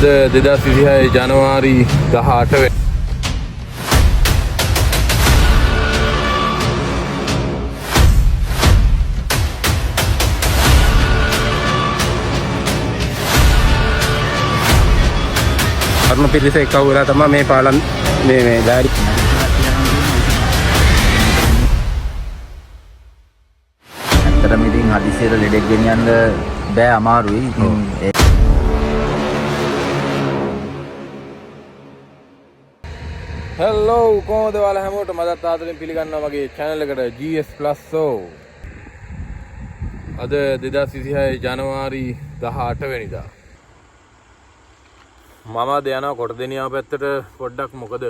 අද 2026 ජනවාරි 18 වෙනි අරුණ පිරිස එක්ක වෙලා තමයි මේ පාලම් මේ ධාරි ඇත්තටම ඉතින් හදිසියට ලෙඩෙක් ගෙනියන්න බෑ අමාරුයි. ඉතින් හෙලෝ කොහොමද ඔයාලා හැමෝටම මදත් ආදරෙන් පිළිගන්නවා මගේ channel එකට GS Plus show. අද 2026 ජනවාරි 18 වෙනිදා. මම අද යනවා කොටදෙනියාව පැත්තට පොඩ්ඩක්. මොකද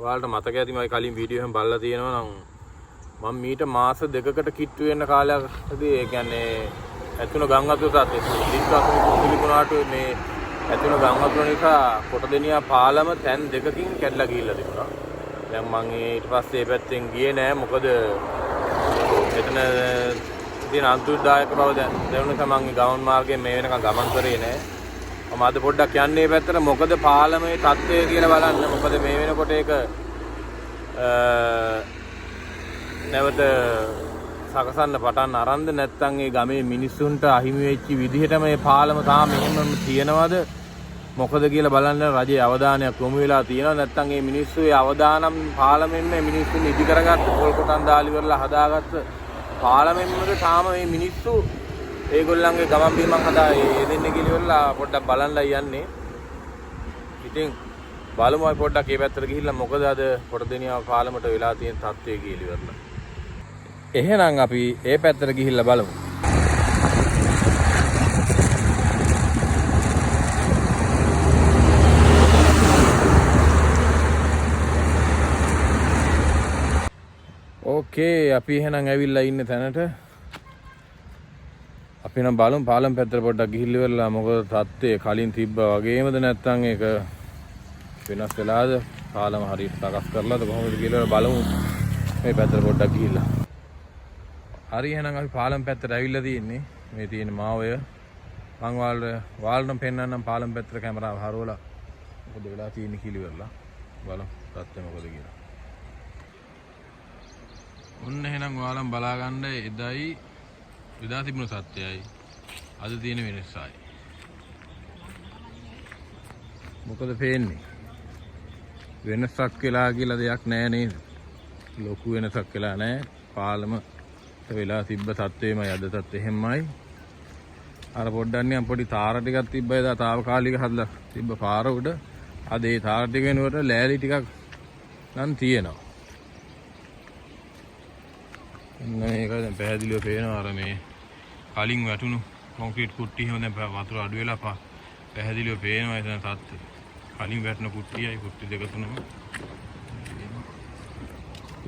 ඔයාලට මතක ඇති මම කලින් වීඩියෝ එකෙන් බලලා තියෙනවා නම් මම මීට මාස දෙකකට කිට්ටු වෙන්න කාලයකදී ඒ කියන්නේ ඇතුණ ගම් වතුර තත්ත්වය පිළිකුණාට මේ ඇතුණ ගම් වතුර නිසා කොටදෙනියා පාලම තැන් දෙකකින් කැඩලා ගිහිල්ලා තිබුණා. දැන් මම ඊට පස්සේ මේ පැත්තෙන් ගියේ නෑ. මොකද එතන තියෙන අන්තර්දායක බව දැනුන නිසා මම ගමන් මාර්ගයෙන් මේ වෙනකන් ගමන් කරේ නෑ. මම අද පොඩ්ඩක් යන්නේ මේ පැත්තට. මොකද පාලමේ තත්ත්වය කියලා බලන්න. මොකද මේ වෙනකොට ඒක නැවත සකසන්න පටන් අරන්ද නැත්නම් ඒ ගමේ මිනිස්සුන්ට අහිමි වෙච්ච විදිහට මේ පාලම තාම එහෙමම තියෙනවද මොකද කියලා බලන්න රජයේ අවධානයක් යොමු වෙලා තියෙනවා. නැත්නම් මේ මිනිස්සු ඒ අවදානම් පාලමෙන් මේ මිනිස්සුන් ඉදි කරගත්ත පොල් කොටන් දාලි වලලා හදාගත්ත පාලමෙන්මද තාම මේ මිනිස්සු ඒගොල්ලන්ගේ ගමන් බිමන් හදා දෙන්නේ කියලා පොඩ්ඩක් බලන්නයි යන්නේ. ඉතින් බලමු අපි පොඩ්ඩක් මේ පැත්තට ගිහිල්ලා මොකද අද කොටදෙනියාව පාලමට වෙලා තියෙන තත්ත්වය කියලා ඉවරලා. එහෙනම් අපි ඒ පැත්තට ගිහිල්ලා බලමු. ඕකේ අපි එහෙනම් ඇවිල්ලා ඉන්න තැනට අපි නම් බලමු පාලම් පැත්තට පොඩ්ඩක් ගිහිල්ලා ඉවරලා මොකද තත්ත්වය කලින් තිබ්බා වගේමද නැත්නම් ඒක වෙනස් වෙලාද පාලම හරියට සකස් කරලාද කොහොමද කියලා බලමු මේ පැත්තට පොඩ්ඩක් ගිහිල්ලා. හරි එහෙනම් අපි පාලම් පැත්තට ඇවිල්ලා තියෙන්නේ. මේ තියෙන මාවය මං ඔයාලට පෙන්නන්නම් පාලම් පැත්තට කැමරාව හරවලා මොකද වෙලා තියෙන්නේ කියලා ඉවරලා බලමු තත්ත්වය මොකද කියලා. ඔන්න එහෙනම් ඔයාලම බලා ගන්න එදයි එදා තිබුණු සත්‍යයයි අද තියෙන වෙනසයි. මොකද පේන්නේ වෙනසක් වෙලා කියලා දෙයක් නැහැ නේද? ලොකු වෙනසක් වෙලා නැහැ. පාලම වෙලා තිබ්බ තත්ත්වෙමයි අදටත් එහෙමයි. අර පොඩ්ඩක් නිකන් පොඩි තාර ටිකක් තිබ්බ එදා తాවකාලික හදලා තිබ්බ පාර උඩ අද ඒ තාර ටික වෙනුවට ලෑලි ටිකක් නම් තියෙනවා. මේක දැන් පැහැදිලිව පේනවා අර මේ කලින් වැටුණු කොන්ක්‍රීට් කුට්ටි එහෙම දැන් වතුර අඩු වෙලා පැහැදිලිව පේනවා එතන තත්ත්වය. කලින් වැටුණු කුට්ටියයි කුට්ටි දෙක තුනම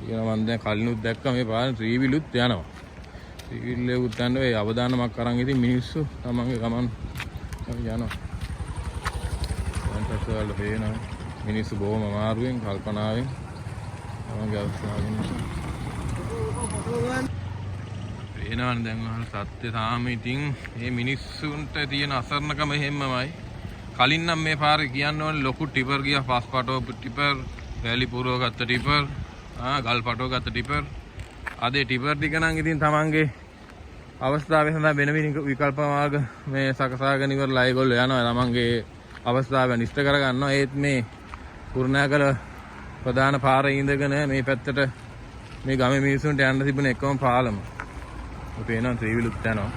කියනවා. මම දැන් කලිනුත් දැක්කා මේ පාරේ ත්‍රිවිලුත් යනවා. ත්‍රිවිලුත් යන වේ අවදානමක් අරන් ඉතින් මිනිස්සු තමන්ගේ ගමන් යනවා. අන්තත් වල පේනවා මිනිස්සු බොහොම අමාරුවෙන් කල්පනාවෙන් තමන්ගේ අවස්ථාවෙන් පේනවනේ දැන් අහන සත්‍ය තාම ඉතින් මේ මිනිස්සුන්ට තියෙන අසරණකම එහෙමමයි. කලින් නම් මේ පාරේ කියන්න ඕනේ ලොකු ටිපර් ගියා ෆාස්ට් පාටෝ ටිපර් වැලි පුරව ගත්ත ටිපර් ගල් පටෝ ගත්ත ටිපර් අද ටිපර් ටික නම් ඉතින් තමන්ගේ අවස්ථාවේ සඳහා වෙන විකල්ප මාර්ග මේ සකසාගෙන ඉවරලා ඒගොල්ලෝ යනවා තමන්ගේ අවස්ථාව නිෂ්ඨ කරගන්නවා. ඒත් මේ කුරුණෑගල ප්‍රධාන පාරේ ඉඳගෙන මේ පැත්තට මේ ගමේ මිනිස්සුන්ට යන්න තිබුණ එකම පාලම. ඔය පේනවා ත්‍රිවිලුත් යනවා.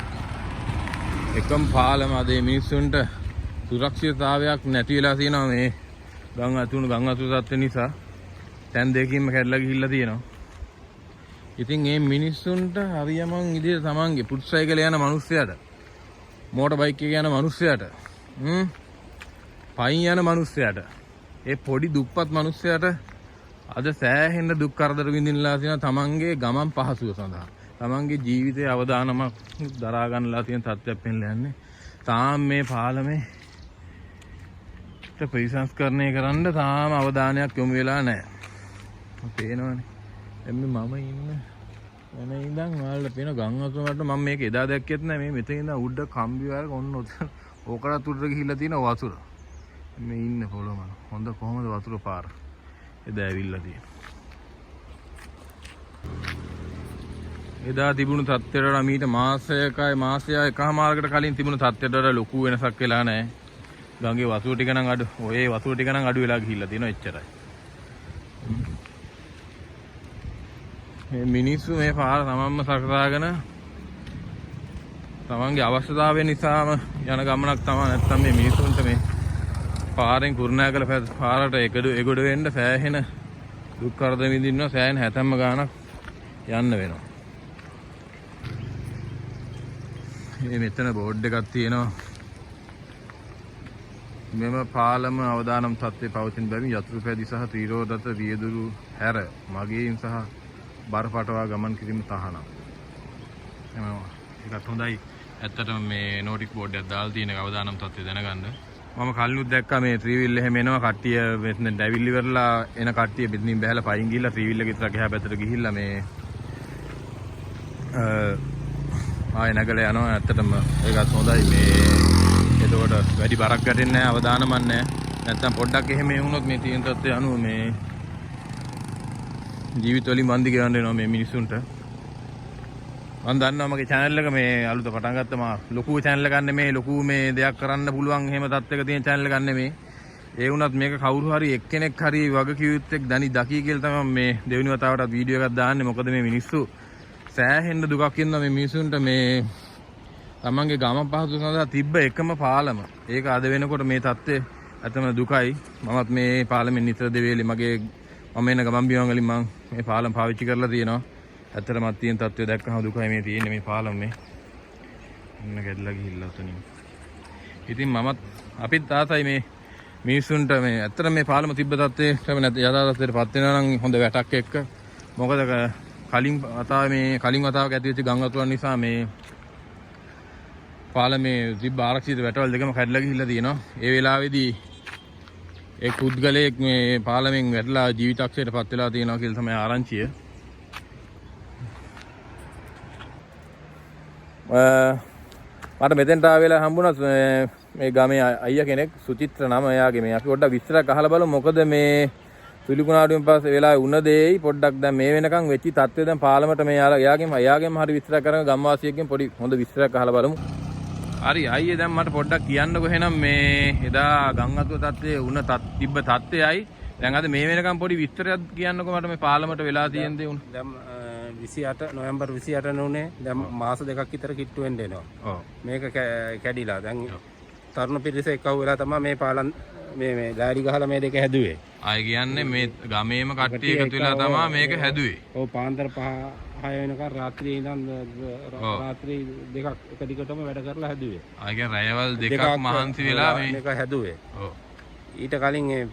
එකම පාලම අද මිනිස්සුන්ට සුරක්ෂිතතාවයක් නැති වෙලා තියෙනවා මේ ගම් අතුණු තත්ත්ව නිසා. තැන් දෙකකින්ම කැඩලා ගිහිල්ලා තියෙනවා. ඉතින් මේ මිනිස්සුන්ට හරියමං ඉදිරියට තමන්ගේ පුට් සයිකල් යන මිනිස්සයාට මෝටර් බයික් එක යන මිනිස්සයාට පයින් යන මිනිස්සයාට ඒ පොඩි දුප්පත් මිනිස්සයාට අද සෑහෙන දුක් කරදර විඳින්නලා තියෙන තමන්ගේ ගමන් පහසුව සඳහා තමන්ගේ ජීවිතයේ අවදානමක් දරා ගන්නලා තියෙන තත්ත්වයක් පෙන්ලා යන්නේ. තාම මේ පාලමේ ප්‍රතිසංස්කරණය කරන්න තාම අවධානයක් යොමු වෙලා නැහැ. පේනවනේ එම්මේ මම ඉන්න එන ඉඳන් ඔයාලට පේන ගම් වතුර වලට මම මේක එදා දැක්කෙත් නැහැ. මේ මෙතන ඉඳන් උඩ කම්බි වල ඔන්න ඕකට උඩට ගිහිල්ලා තියෙන වතුර. මේ ඉන්න පොළොම හොඳ කොහොමද වතුර පාර එදා ඇවිල්ලා තියෙන්නේ. එදා තිබුණු තත්ත්වයට වඩා මීට මාසය එකමාරකට කලින් තිබුණු තත්ත්වයට වඩා ලොකු වෙනසක් වෙලා නැහැ. ගඟේ වතුර ටික නම් අඩු ඔය වතුර ටික නම් අඩු වෙලා ගිහිල්ලා තියෙනවා එච්චරයි. මේ මිනිස්සු මේ පාර තමන්ම සකසාගෙන තමන්ගේ අවශ්‍යතාවය නිසාම යන ගමනක් තමයි. නැත්තම් මේ මිනිස්සුන්ට මේ පාරෙන් කුරුණෑගල පාරට එගොඩ වෙන්න සෑහෙන දුක් කරදර විඳින්න සෑහෙන හැතැම්ම ගානක් යන්න වෙනවා. මේ මෙතන බෝඩ් එකක් තියෙනවා. මෙම පාලම අවදානම් තත්ත්වයේ පවතින බැවින් යතුරුපැදි සහ ත්‍රිරෝධත වියදුරු හැර මගීන් සහ බරපටවා ගමන් කිරීම තහනම්. ඒකත් හොඳයි. ඇත්තටම මේ නෝටිස් බෝඩ් එකක් දාලා තියෙන අවදානම් තත්ත්වය දැනගන්න. මම කලිනුත් දැක්කා මේ ත්‍රිවිල් එහෙම එනවා කට්ටිය මෙතන ඩැවිල් ඉවරලා එන කට්ටිය මෙතනින් බහැලා පයින් ගිහිල්ලා ත්‍රිවිල් එක විතර ගියා පැත්තට ගිහිල්ලා මේ ආයෙ නැගලා යනවා. ඇත්තටම ඒකත් හොඳයි. මේ එතකොට වැඩි බරක් ගැටෙන්නේ නැහැ අවදානමක් නැහැ. නැත්තම් පොඩ්ඩක් එහෙම වුණොත් මේ තියෙන තත්ත්වය අනුව මේ ජීවිතවලින් වන්දි ගෙවන්න වෙනවා මේ මිනිස්සුන්ට. මම දන්නවා මගේ channel එක මේ අලුත පටන් ගත්ත මා ලොකු channel එකක් නෙමේ. ලොකු මේ දෙයක් කරන්න පුළුවන් එහෙම තත්ත්වයක තියෙන channel එකක් නෙමේ. ඒ වුණත් මේක කවුරු හරි එක්කෙනෙක් හරි වගකියුත්තෙක් දකී කියලා තමයි මේ දෙවෙනි වතාවටත් වීඩියෝ එකක් දාන්නේ. මොකද මේ මිනිස්සු සෑහෙන්න දුකක් ඉන්නවා මේ මිනිසුන්ට මේ තමන්ගේ ගම පහසු සඳහා තිබ්බ එකම පාලම. ඒක අද වෙනකොට මේ තත්ත්වය ඇත්තම දුකයි. මමත් මේ පාලමෙන් නිතර දෙවේලේ මගේ මම එන ගමන් බිමන් වලින් මම මේ පාලම පාවිච්චි කරලා තියෙනවා. ඇත්තටම තියෙන තත්ත්වය දැක්කම දුකයි මේ තියෙන්නේ මේ පාලම මේ. ඉන්න ගැඩලා ගිහිල්ලා උතනින්. ඉතින් මමත් අපිත් තාතයි මේ මිනිසුන්ට මේ ඇත්තට මේ පාලම තිබ්බ තත්ත්වයේ තමයි නැත්නම් යථා තත්ත්වයටපත් වෙනවා නම් හොඳ වැටක් එක්ක. මොකද කලින් වතාවක ඇති වෙච්ච ගම් වතුර නිසා මේ පාලමේ තිබ්බ ආරක්ෂිත වැටවල් දෙකම කැඩලා ගිහිල්ලා තියෙනවා. ඒ වෙලාවේදී එක් පුද්ගලයෙක් මේ පාලමෙන් වැටලා ජීවිතක්ෂයටපත් වෙලා තියෙනවා කියලා තමයි ආරංචිය. මට මෙතෙන්ට ආවෙලා හම්බුණා මේ ගමේ අයියා කෙනෙක් සුචිත්‍ර නම එයාගේ මේ අපි පොඩ්ඩක් විස්තරයක් අහලා බලමු. මොකද මේ පිළිකුණාඩුවෙන් පස්සේ වෙලාවේ උණ දෙයි පොඩ්ඩක් දැන් මේ වෙනකන් වෙච්ච තත්ත්වය දැන් පාලමට මේ එයාගෙම හරි විස්තර කරන ගම්වාසියෙක්ගෙන් පොඩි හොඳ විස්තරයක් අහලා බලමු. හරි අයියේ දැන් මට පොඩ්ඩක් කියන්නකෝ එහෙනම් මේ එදා ගංගතුව තත්ත්වයේ උණ තිබ්බ තත්ත්වයයි දැන් අද මේ වෙනකන් පොඩි විස්තරයක් කියන්නකෝ මට මේ පාලමට වෙලා තියෙන දේ උණ. දැන් 28 නොවැම්බර් 28 නුනේ දැන් මාස දෙකක් විතර කිට්ටු වෙන්න එනවා. ඔව්. මේක කැඩිලා දැන් තරුණ පිරිස එකව වෙලා තමයි මේ පාලම් මේ ඩයරි ගහලා මේ දෙක හැදුවේ. ආයි කියන්නේ මේ ගමේම කට්ටිය එකතු වෙලා තමයි මේක හැදුවේ. ඔව් පාන්දර 5-6 වෙනකන් රාත්‍රියේ ඉඳන් රාත්‍රී දෙකක් එක දිගටම වැඩ කරලා හැදුවේ. ආයි කියන්නේ රැයවල් දෙකක් මහන්සි වෙලා මේක හැදුවේ. ඔව්. ඊට කලින් ඒ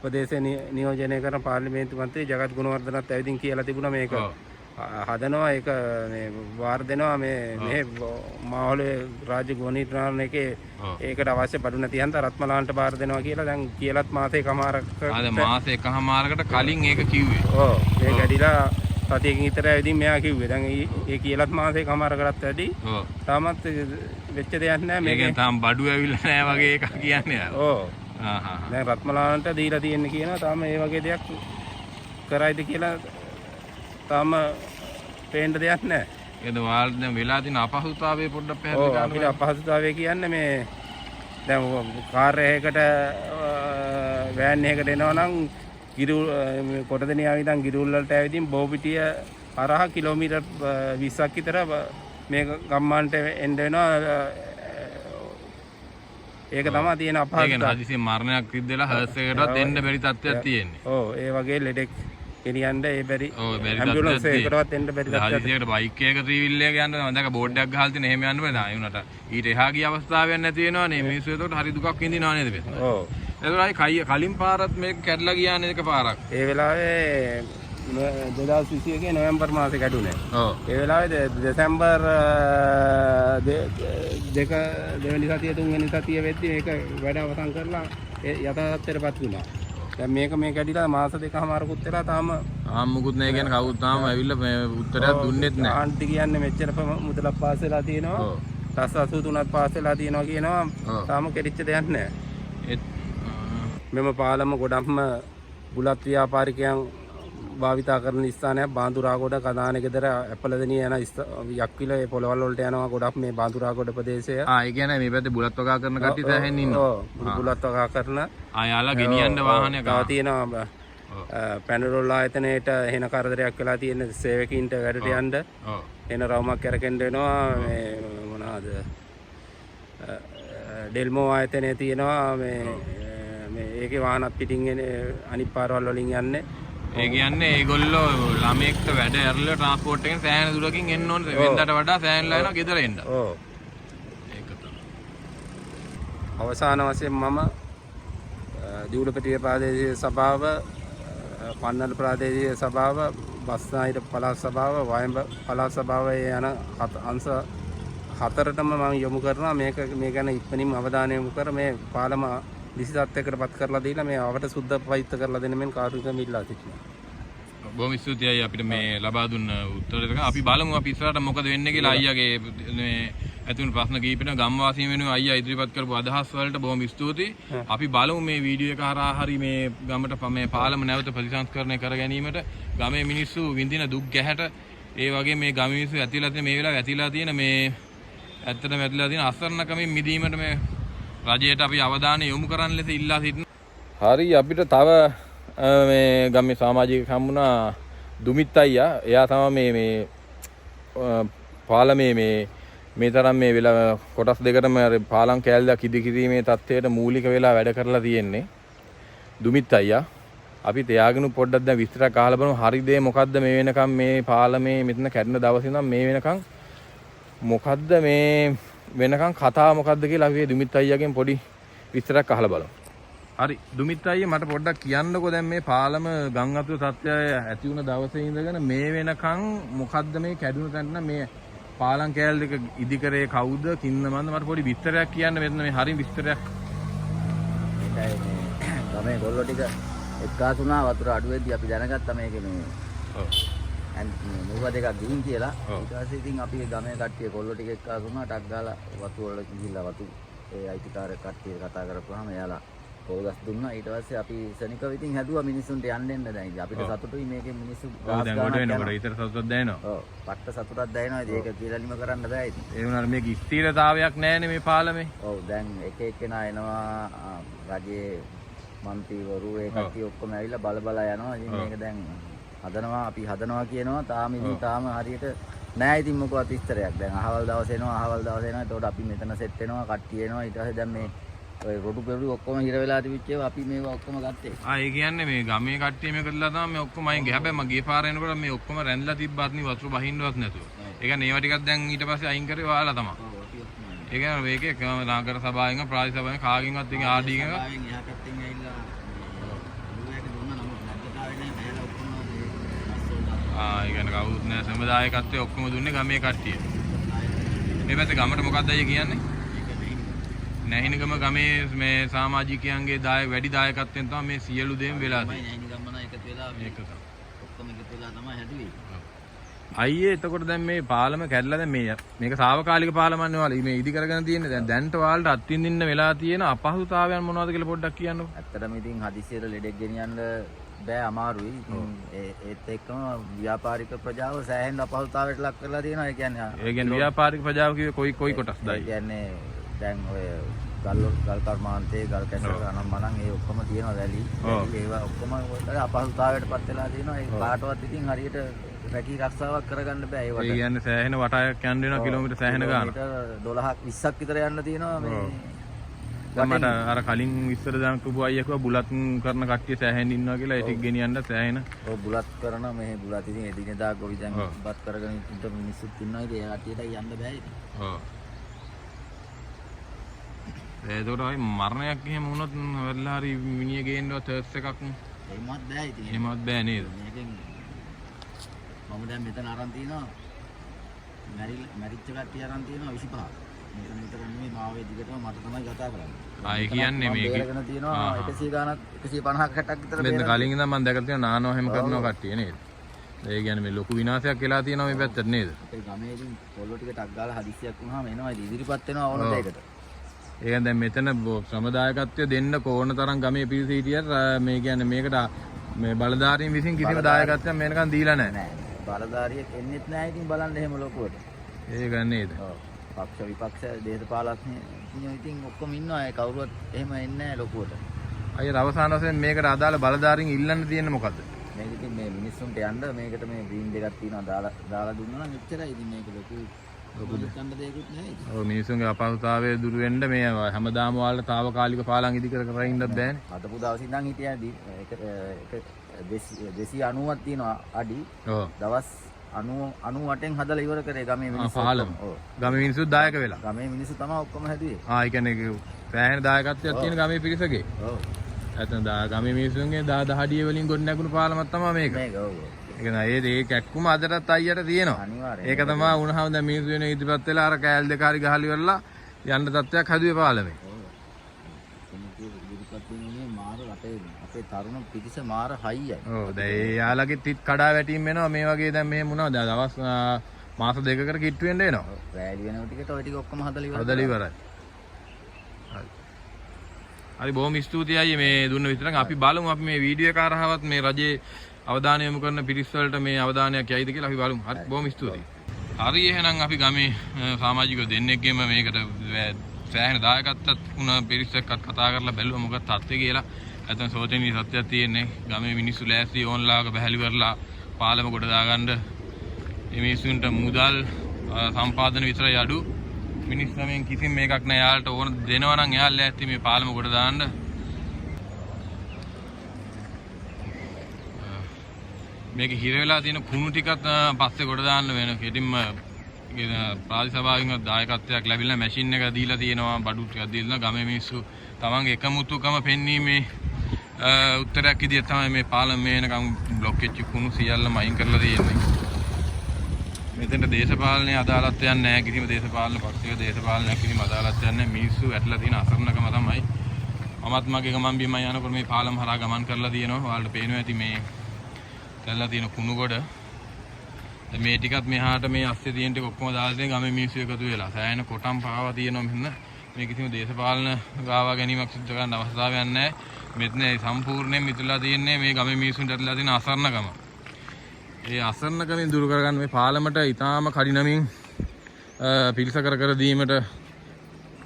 ප්‍රදේශ නියෝජනය කරන පාර්ලිමේන්තු මන්ත්‍රී ජගත් ගුණවර්ධනත් ඇවිදින් කියලා තිබුණා මේක හදනවා ඒක මේ වාර දෙනවා මේ මාවලේ රාජ්‍ය ගුවන්විදුලි එකේ ඒකට අවශ්‍ය බඩු නැති හන්ද රත්මලාන්ට බාර දෙනවා කියලා දැන් කියලාත් මාසෙකමාරකට අද මාසෙකමාරකට කලින් ඒක කිව්වේ. ඔව් මේ ගැඩිලා සතියකින් විතර ඇවිදින් මෙයා කිව්වේ. දැන් ඒ කියලාත් මාසෙකමාරකටත් වැඩි. ඔව්. තාමත් වෙච්ච දෙයක් නැහැ මේක. ඒකෙන් තාම බඩු ඇවිල්ලා නැහැ වගේ එකක් කියන්නේ. ඔව්. දැන් රත්මලාන්ට දීලා තියෙන්නේ කියනවා තාම මේ වගේ දෙයක් කරයිද කියලා තාම පේන්න දෙයක් නැහැ. ඒකද ඔයාලට දැන් වෙලා තියෙන අපහසුතාවය පොඩ්ඩක් පැහැදිලි කරන්න. අපිට අපහසුතාවය කියන්නේ මේ දැන් කාර් එකකට වෑන් එකකට එනවා නම් කොටදෙනියාව ඉඳන් ගිරුල් වලට ඇවිදින් බෝපිටිය හරහා කිලෝමීටර් 20ක් විතර මේ ගම්මානට එන්න වෙනවා. ඒක තමයි තියෙන අපහසුතාවය. ඒ කියන්නේ හදිසියෙන් මරණයක් සිද්ධ වෙලා හර්ස් එකකටවත් එන්න බැරි තත්ත්වයක් තියෙන්නේ. ඔව් ඒ වගේ ලෙඩෙක් ගෙනියන්න ඒ බැරි ඇම්බියුලන්ස් එකකටවත් එන්න බැරි තත්ත්වයක්. හදිසියකට බයික් එකක ත්‍රිවිල් එකක යන්න මම දැක්ක බෝඩ් එකක් ගහලා තියෙන එහෙම යන්න බෑ. නා ඒ උනට ඊට එහා ගිය අවස්ථාවක් නැති වෙනවනේ. මිනිස්සු ඒකට හරි දුකක් විඳිනවා නේද මෙතන. ඔව්. ඒතරයි කලින් පාරත් මේක කැඩලා ගියා නේද එකපාරක්. ඒ වෙලාවේ 2021 නොවැම්බර් මාසේ කැඩුනේ. ඔව්. ඒ වෙලාවේ දෙසැම්බර් දෙවෙනි සතිය තුන්වෙනි සතිය වෙද්දි මේක වැඩ අවසන් කරලා යථා තත්ත්වයටපත් වුණා. දැන් මේක මේ කැඩිලා මාස දෙකමාරකුත් වෙලා තාම මුකුත් නැහැ කියන්නේ කවුරුත් තාම ඇවිල්ලා මේ උත්තරයක් දුන්නෙත් නැහැ. ආන්ටි කියන්නේ මෙච්චර මුදලක් පාස් වෙලා තියෙනවා. ඔව්. 83ක් පාස් වෙලා තියෙනවා කියනවා. තාම කැඩිච්ච දෙයක් නැහැ. මෙම පාලම ගොඩක්ම බුලත් ව්‍යාපාරිකයන් භාවිතා කරන ස්ථානයක්. බාඳුරාගොඩ කදාන ගෙදර ඇපලදෙනිය යන යක්විල ඒ පොළවල් වලට යනවා ගොඩක් මේ බාඳුරාගොඩ ප්‍රදේශය. ඒ කියන්නේ මේ පැත්තේ බුලත් වගා කරන කට්ටිය සෑහෙන්න ඉන්නවා. ඔව් බුලත් වගා කරන යාලා ගෙනියන්න වාහනයක් තව තියෙනවා පැනරෝල් ආයතනයේට එහෙන කරදරයක් වෙලා තියෙන සේවකීන්ට වැඩට යන්න එන රවුමක් කරකෙන්න වෙනවා. මේ මොනවාද ඩෙල්මෝ ආයතනයේ තියෙනවා මේ ඒකේ වාහනත් පිටින් එන අනිත් පාරවල් වලින් යන්නේ. ඒ කියන්නේ ඒගොල්ලෝ ළමයෙක්ට වැඩ ඇරලා ට්‍රාන්ස්පෝර්ට් එකෙන් සෑහෙන දුරකින් එන්න ඕනේ. වෙනදාට වඩා සෑහෙනලා යනවා ගෙදර එන්න. ඔව්. ඒක තමයි. අවසාන වශයෙන් මම දිවුලපිටිය ප්‍රාදේශීය සභාව, පන්නල ප්‍රාදේශීය සභාව, බස්නාහිර පළාත් සභාව, වයඹ පළාත් සභාවේ යන අංශ හතරටම මම යොමු කරනවා. මේ ගැන ඉක්මනින්ම අවධානය යොමු කර මේ පාලම දිසිතත්වයකට පත් කරලා දීලා මේ අවට සුද්ධ පවිත්‍ර කරලා දෙන මෙන් කාර්යක්‍රම ඉල්ලා සිටිනවා. බොහොම ස්තුතියි අපිට මේ ලබා දුන්න උත්තරයට. අපි බලමු අපි ඉස්සරහට මොකද වෙන්නේ කියලා. අයියාගේ මේ ඇතුළු ප්‍රශ්න කීපෙන ගම්වාසීන් වෙනුවෙන් අයියා ඉදිරිපත් කරපු අදහස් වලට බොහොම ස්තුතියි. අපි බලමු මේ වීඩියෝ එක හරහා හරි මේ ගමට මේ පාලම නැවත ප්‍රතිසංස්කරණය කර ගැනීමට ගමේ මිනිස්සු විඳින දුක් ගැහැට ඒ වගේ මේ ගමේ මිනිස්සු ඇතිලා තියෙන මේ වෙලාවේ ඇතිලා තියෙන මේ ඇත්තටම ඇතිලා තියෙන අසරණකමින් මිදීමට මේ රජයට අපි අවධානය යොමු කරන්න ලෙස ඉල්ලා සිටිනවා. හරි අපිට තව මේ ගමේ සමාජික හම්බුණා දුමිත් අයියා. එයා තමයි මේ පාලමේ මේ තරම් මේ වෙලාව කොටස් දෙකටම පාලම් කෑල්ලක් ඉදිකිරීමේ තත්ත්වයට මූලික වෙලා වැඩ කරලා තියෙන්නේ දුමිත් අයියා. අපි එයාගෙන පොඩ්ඩක් දැන් විස්තරයක් අහලා බලමු. හරි දේ මොකද්ද මේ වෙනකම් මේ පාලමේ මෙතන කැඩෙන දවසේ ඉඳන් මේ වෙනකම් මොකද්ද මේ වෙනකම් කතාව මොකද්ද කියලා අපි දුමිත් අයියාගෙන් පොඩි විස්තරයක් අහලා බලමු. හරි දුමිත් අයියා මට පොඩ්ඩක් කියන්නකෝ දැන් මේ පාලම ගම් අතුරු තත්ත්වය ඇති වුණ දවසේ ඉඳගෙන මේ වෙනකම් මොකද්ද මේ කැඩුණු තැන මේ පාලම් කෑල්ල දෙක ඉදි කරේ කවුද කින්නමන්ද මට පොඩි විස්තරයක් කියන්න මෙතන මේ හරිය විස්තරයක්. ඒකයි මේ ගමේ ගොල්ලෝ ටික එක්කාසු වුණා වතුර අඩු වෙද්දී අපි දැනගත්තා මේකේ මේ ඔව් මුව දෙකක් ගිහින් කියලා. ඊට පස්සේ ඉතින් අපි ගමේ කට්ටිය කොල්ලෝ ටික එක්කාසු වුණා ටක් ගාලා වතු වල ගිහිල්ලා වතු ඒ අයිතිකාරක කට්ටිය කතා කරපුවාම එයාලා පොල්ගස් දුන්නා. ඊට පස්සේ අපි සනිකව ඉතින් හැදුවා මිනිස්සුන්ට යන්න එන්න දැන් ඉතින් අපිට සතුටුයි මේකේ මිනිස්සු දැන් කොට වෙනකොට ඊතර සතුටක් දැනෙනවා. ඔව් පට්ට සතුටක් දැනෙනවා. ඉතින් ඒක කියලාලිම කරන්න බෑ ඉතින්. ඒ වුණාට මේක ස්ථිරතාවයක් නැහැනේ මේ පාලමේ. ඔව් දැන් එක එක්කෙනා එනවා රජයේ මන්ත්‍රීවරු ඒ කට්ටිය ඔක්කොම ඇවිල්ලා බල යනවා. ඉතින් මේක දැන් හදනවා අපි හදනවා කියනවා. තාම හරියට නෑ ඉතින් මොකවත් විස්තරයක්. දැන් අහවල් දවස් එනවා. එතකොට අපි මෙතන සෙට් වෙනවා. කට්ටිය එනවා. ඊට පස්සේ දැන් මේ ඔය රොඩු පෙරළු ඔක්කොම හිර වෙලා තිබිච්ච ඒවා අපි මේවා ඔක්කොම ගත්තේ. ඒ කියන්නේ මේ ගමේ කට්ටිය මේ කරලා තමයි මේ ඔක්කොම අයින් ගියා. හැබැයි මම ගිය පාර එනකොට මේ ඔක්කොම රැඳලා තිබ්බත් නේ වතුර බහින්නවත් නැතුව. ඒ කියන්නේ ඒවා ටිකක් දැන් ඊට පස්සේ අයින් කරේ ඔයාලා තමයි. ඒ කියන්නේ මේකේ නාගර සභාවෙන් ප්‍රාදේශ සභාවෙන් කාගෙන්වත් එකේ ආර්.ඩී එකක එහා පැත්තෙන් ඇවිල්ලා දුවේක දුන්නා නමුත් නැද්දාවේ නෑ බෑලා ඔක්කොම ඒ කියන්නේ කවුරුත් නෑ සමුදායකත්වයේ ඔක්කොම දුන්නේ ගමේ කට්ටිය. මේ පැත්තේ ගමට මොකක්ද අයියා කියන්නේ? නැහිනගම ගමේ මේ සමාජිකයන්ගේ වැඩි දායකත්වයෙන් තමයි මේ සියලු දේම වෙලා තියෙන්නේ. නැහිනගම එකතු වෙලා මේක ඔක්කොම එකතු වෙලා තමයි හැදුවේ. අයියේ එතකොට දැන් මේ පාලම කැඩලා දැන් මේක සාවකාලික පාලමන්නේ ඔයාලා මේ ඉදි කරගෙන තියෙන්නේ. දැන්ට ඔයාලට අත්විඳින්න වෙලා තියෙන අපහසුතාවයන් මොනවද කියලා පොඩ්ඩක් කියන්නකෝ. ඇත්තටම ඉතින් හදිසියට ලෙඩෙක් ගෙනියන්න බෑ අමාරුයි. ඒත් එක්කම ව්‍යාපාරික ප්‍රජාව සෑහෙන අපහසුතාවයට ලක් කරලා තියෙනවා. ඒ කියන්නේ ව්‍යාපාරික ප්‍රජාව කිව්වේ කොයි කොටස්දයි? ඒ කියන්නේ දැන් ඔය ගල් කර්මාන්තේ ගල් කැසල අනම් මනම් ඒ ඔක්කොම තියෙනවා වැලි. ඒවා ඔක්කොම අපහසුතාවයට පත් වෙලා තියෙනවා. ඒ කාටවත් ඉතින් හරියට රැකී රක්ෂාවක් කරගන්න බෑ ඒවට. ඒ කියන්නේ සෑහෙන වටායක් යන්න වෙනවා කිලෝමීටර් සෑහෙන ගානක්. 12ක් 20ක් විතර යන්න තියෙනවා මේ. මට අර කලින් විස්තර දාන කුබු අයියා කිව්වා බුලත් කරන කට්ටිය සෑහෙන ඉන්නවා කියලා. ඒක ගෙනියන්න සෑහෙන. ඔව් බුලත් කරන මේ බුලත් ඉතින් එදිනෙදා ගොවි දැන් බත් කරගෙන ඉන්න මිනිස්සුත් ඉන්නවා. ඒ කට්ටියට යන්න බෑ ඉතින්. ඔව්. ඒකට අය මරණයක් එහෙම වුණොත් වෙලා හරි මිනිහ ගේන්නවත් තර්ස් එකක් එහෙමත් බෑ ඉතින්. එහෙමත් බෑ නේද? මේකෙන් මම දැන් මෙතන අරන් තිනවා මැරිච්ච කට්ටිය අරන් තිනවා 25. මෙතන විතර නෙමෙයි මාවේ දිගටම මට තමයි කතා කරන්නේ. ඒ කියන්නේ මේක බේරගෙන තිනවා 100 ගානක් 150ක් 60ක් විතර මෙන්න කලින් ඉඳන් මම දැකලා තියෙනවා නානවා හැම කරනවා කට්ටිය නේද? ඒ කියන්නේ මේ ලොකු විනාශයක් වෙලා තියෙනවා මේ පැත්තට නේද? අපේ ගමේදී පොල්ලෝ ටික ටක් ගාලා හදිස්සියක් වුණාම එනවා ඉදිරිපත් වෙනවා ඕන දෙයකට. ඒ කියන්නේ දැන් මෙතන ශ්‍රමදායකත්වය දෙන්න කොන තරම් ගමේ පිරිස හිටියට මේ කියන්නේ මේකට මේ බලධාරීන් විසින් කිසිම දායකත්වයක් මේනකන් දීලා නැහැ. නෑ. බලධාරියෙක් එන්නෙත් නැහැ ඉතින් බලන්න එහෙම ලොකුවට. ඒක නේද? ඔව්. පක්ෂ විපක්ෂ දේශපාලඥයෝ ඉතින් ඔක්කොම ඉන්නවා. ඒ කවුරුවත් එහෙම එන්නේ නැහැ ලොකුවට. අයියර අවසාන වශයෙන් මේකට අදාළ බලධාරීන් ඉල්ලන්න තියෙන්නේ මොකද්ද? මේක ඉතින් මේ මිනිස්සුන්ට යන්න මේකට මේ ග්‍රීන් දෙකක් තියෙනවා දාලා දුන්නා නම් එච්චරයි. ඉතින් මේක ලොකු ගන්න දෙයක්වත් නැහැ ඉතින්. ඔව් මිනිස්සුන්ගේ අපහසුතාවය දුරු වෙන්න මේ හැමදාම වල තාවකාලික පාලම් ඉදි කර ඉන්නත් බෑනේ. අදපු දවස් ඉඳන් හිටියා ඒක 290ක් තියෙනවා අඩි. ඔව්. දවස් 98න් හදලා ඉවර කරේ ගමේ මිනිස්සු. පාලම. ඔව්. ගමේ මිනිස්සු දායක වෙලා. ගමේ මිනිස්සු තමයි ඔක්කොම හැදුවේ. ඒ කියන්නේ සෑහෙන දායකත්වයක් තියෙන ගමේ පිරිසගේ. ඔව්. ඇත්තට ගමේ මිනිස්සුන්ගේ දහඩිය වලින් ගොඩ නැගුණු පාලමක් තමයි මේක. මේක ඔව්. ඒක නෑ ඒ කැක්කුම අදටත් අයියට තියෙනවා. අනිවාර්යයෙන්. ඒක තමයි වුණාම දැන් මිනිස්සු වෙන ඉදිරිපත් වෙලා අර කෑල් දෙක හරි ගහලා ඉවරලා යන්න තත්ත්වයක් හදුවේ පාලමේ. අපේ තරුණ පිරිස මාර හයියයි. ඔව් දැන් යාළගේ තිත් කඩා වැටීම් වෙනවා මේ වගේ දැන් මෙහෙම වුණා. දැන් දවස් මාස දෙකකට කිට්ටු වෙන්න එනවා. රැලි වෙනව ටිකට ඔය ටික ඔක්කොම හදලා ඉවරයි. හරි බොහොම ස්තුතියි මේ දුන්න විතරක්. අපි බලමු අපි මේ වීඩියෝ එක හරහාවත් මේ රජයේ අවධානය යොමු කරන පිරිස් වලට මේ අවධානයක් යයිද කියලා අපි බලමු. හරි බොහොම ස්තුතියි. හරි එහෙනම් අපි ගමේ සමාජිකයෝ දෙන්නෙක්ගෙම මේකට සෑහෙන දායකත්වයක් වුණ පිරිස් එක්කත් කතා කරලා බැලුවා මොකක්ද තත්ත්වය කියලා. නැත්නම් සෝචනීය සත්‍යයක් තියෙන්නේ. ගමේ මිනිස්සු ලෑස්ති ඕන්ලාක බැහැලි කරලා පාලම කොට දාගන්න මේ මිනිස්සුන්ට මුදල් සම්පාදන විතරයි අඩු. මිනිස් ශ්‍රමයෙන් කිසිම මේකක් නැහැ. යාළට ඕන දෙනවා නම් එයාලා ලෑස්ති මේ පාලම කොට දාන්න. මේක හිර වෙලා තියෙන කුණු ටිකත් පස්සේ කොට දාන්න වෙන. කෙටින්ම ප්‍රාදේශ සභාවෙන් දායකත්වයක් ලැබිලා මැෂින් එක දීලා තියෙනවා. බඩු ටිකක් දීලා ගමේ මිනිස්සු තමන්ගේ එකමුතුකම පෙන්වීමේ උත්තරයක් විදිහට තමයි මේ පාලම වෙනකම් බ්ලොක් වෙච්ච කුණු සියල්ලම අයින් කරලා තියෙන්නේ. මෙතෙන්ට දේශපාලනයේ අදාළත්වයක් නැහැ. කිසිම දේශපාලන පක්ෂයක දේශපාලනයක් කිසිම අදාළත්වයක් නැහැ. මිනිස්සු ඇట్లా තියෙන අසරණකම තමයි. මමත් මගේ ගමන් බිම යනකොට මේ පාලම හරහා ගමන් කරලා තියෙනවා. ඔයාලට පේනවා ඇති මේ දැල්ලා තියෙන කුණු ගොඩ. මේ ටිකත් මෙහාට මේ අස්සේ තියෙන ටික ඔක්කොම දාලා තියෙන ගමේ මිනිස්සු එකතු වෙලා. සෑහෙන කොටම් පාවා තියෙනවා මෙන්න. මේ කිසිම දේශපාලන ගාවා ගැනීමක් සිදු කරන්න අවස්ථාවක් නැහැ. මෙතන සම්පූර්ණයෙන් මිතුලා තියෙන්නේ මේ ගමේ මිනිස්සුන්ට ඇట్లా තියෙන අසරණකම. ඒ අසරණකමින් දුරු කරගන්න මේ පාලමට ඊටාම කඩිනමින් පිළිස කර දීමට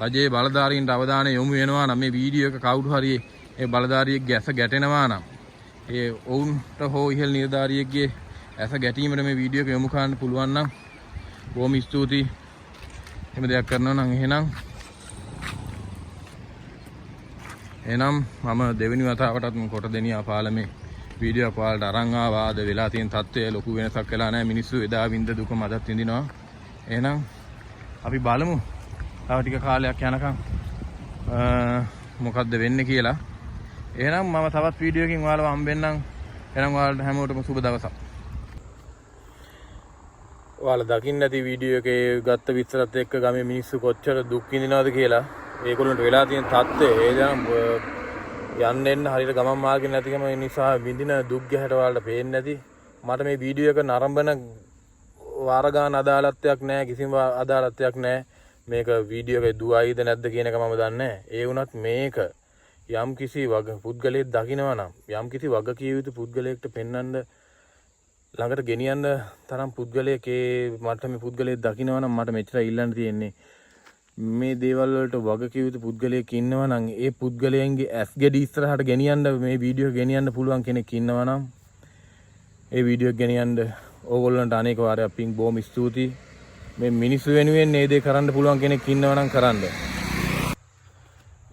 රජයේ බලධාරීන්ට අවධානය යොමු වෙනවා නම් මේ වීඩියෝ එක කවුරු හරි ඒ බලධාරියෙක් ගැස ගැටෙනවා නම් ඒ ඔවුන්ට හෝ ඉහළ නිලධාරියෙක්ගේ ඇස ගැටීමට මේ වීඩියෝ එක යොමු කරන්න පුළුවන් නම් බොහොම ස්තුතියි. එහෙම දෙයක් කරනවා නම් එහෙනම් මම දෙවෙනි වතාවටත් කොට දෙනියා පාලමේ වීඩියෝ එක ඔයාලට අරන් ආවා. ආද වෙලා තියෙන තත්ත්වය ලොකු වෙනසක් වෙලා නැහැ. මිනිස්සු එදා වින්ද දුක මදත් විඳිනවා. එහෙනම් අපි බලමු තව ටික කාලයක් යනකම් මොකද්ද වෙන්නේ කියලා. එහෙනම් මම තවත් වීඩියෝ එකකින් ඔයාලව හම්බෙන්නම්. එහෙනම් ඔයාලට හැමෝටම සුබ දවසක්. ඔයාලා දකින්න ඇති වීඩියෝ එකේ ගත්ත විස්තරත් එක්ක ගමේ මිනිස්සු කොච්චර දුක් විඳිනවද කියලා. ඒගොල්ලන්ට වෙලා තියෙන තත්ත්වය ඒ දැන් යන්න එන්න හරියට ගමන් මාර්ගෙ නැතිකම නිසා විඳින දුක් ගැහැට ඔයාලට පේන්නේ නැති. මට මේ වීඩියෝ එක නරඹන වාර ගන්න අදාළත්වයක් නැහැ. කිසිම අදාළත්වයක් නැහැ. මේක වීඩියෝ එකේ දුවයිද නැද්ද කියන එක මම දන්නේ නැහැ. ඒ වුණත් මේක යම් කිසි පුද්ගලයෙක් දකිනවා නම් යම් කිසි වගකීම් යුතු පුද්ගලයෙක්ට පෙන්වන්න ළඟට ගෙනියන්න තරම් පුද්ගලයෙක් මට මේ පුද්ගලයෙක් දකිනවා නම් මට මෙච්චර ඉල්ලන්න තියෙන්නේ මේ දේවල් වලට වගකීම් යුතු පුද්ගලයෙක් ඉන්නවා නම් ඒ පුද්ගලයන්ගේ ඇස් ගෙඩි ඉස්සරහට ගෙනියන්න මේ වීඩියෝ එක ගෙනියන්න පුළුවන් කෙනෙක් ඉන්නවා නම් ඒ වීඩියෝ එක ගෙනියන්න ඕගොල්ලන්ට අනේක වාරයක් පිං බොහොම ස්තුතියි. මේ මිනිස්සු වෙනුවෙන් මේ දේ කරන්න පුළුවන් කෙනෙක් ඉන්නවා නම් කරන්න.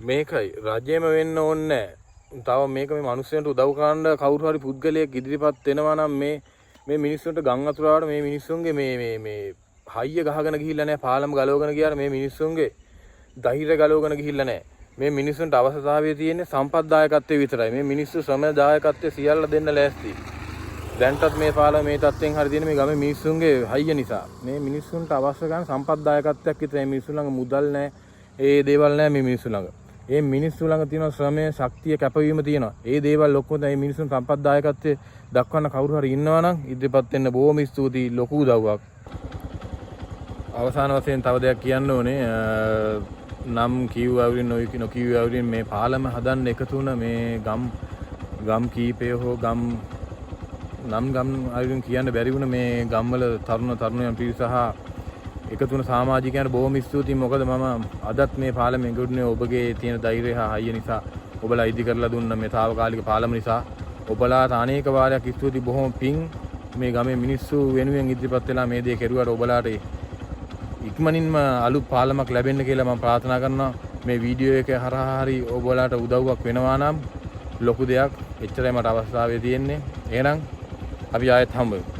මේකයි රජයම වෙන්න ඕනේ නැහැ. තව මේක මේ මිනිස්සුන්ට උදව් කරන්න කවුරු හරි පුද්ගලයෙක් ඉදිරිපත් වෙනවා නම් මේ මිනිස්සුන්ට ගම් අතුරාවට මේ මිනිස්සුන්ගේ මේ හයිය ගහගෙන ගිහිල්ලා නැහැ. පාලම ගලවගෙන ගියාර මේ මිනිස්සුන්ගේ ධෛර්ය ගලවගෙන ගිහිල්ලා නැහැ. මේ මිනිස්සුන්ට අවශ්‍යතාවය තියෙන්නේ සම්පත් දායකත්වයේ විතරයි. මේ මිනිස්සු ශ්‍රම දායකත්වයේ සියල්ල දෙන්න ලෑස්ති. දැන්ටත් මේ පාලම මේ තත්ත්වෙන් හරි තියෙන මේ ගමේ මිනිස්සුන්ගේ හයිය නිසා මේ මිනිස්සුන්ට අවශ්‍ය ගන්න සම්පත් දායකත්වයක් විතරයි. මිනිස්සු ළඟ මුදල් නැහැ. ඒ දේවල් නැහැ මේ මිනිස්සු ළඟ. ඒ මිනිස්සු ළඟ තියෙන ශ්‍රමය, ශක්තිය, කැපවීම තියෙනවා. ඒ දේවල් ඔක්කොම මේ මිනිස්සුන් සම්පත් දායකත්වයේ දක්වන්න කවුරු හරි ඉන්නවා නම් ඉදිරිපත් වෙන්න බොහොම ස්තුතියි. ලොකු උදව්වක්. අවසාන වශයෙන් තව දෙයක් කියන්න ඕනේ. නම් කිව් අවුරින් නොකිව් අවුරින් මේ පාලම හදන්න එකතු වුණ මේ ගම් කීපය හෝ ගම් අවුරින් කියන්න බැරි වුණ මේ ගම්වල තරුණයන් පිරිස සහ එකතු වුණ සමාජිකයන්ට බොහොම ස්තුතියි. මොකද මම අදත් මේ පාලමේ ගොඩනේ ඔබගේ තියෙන ධෛර්යය හා හයිය නිසා ඔබලා ඉදි කරලා දුන්න මේ తాවකාලික පාලම නිසා ඔබලාට අනේක වාරයක් ස්තුතියි. බොහොම පිං මේ ගමේ මිනිස්සු වෙනුවෙන් ඉදිරිපත් වෙලා මේ දේ කෙරුවාට ඔබලාට ඉක්මනින්ම අලුත් පාලමක් ලැබෙන්න කියලා මම ප්‍රාර්ථනා කරනවා. මේ වීඩියෝ එක හරහා හරි ඔබලාට උදව්වක් වෙනවා නම් ලොකු දෙයක්. එච්චරයි මට අවස්ථාවේ තියෙන්නේ. එහෙනම් අපි ආයෙත් හම්බ වෙමු.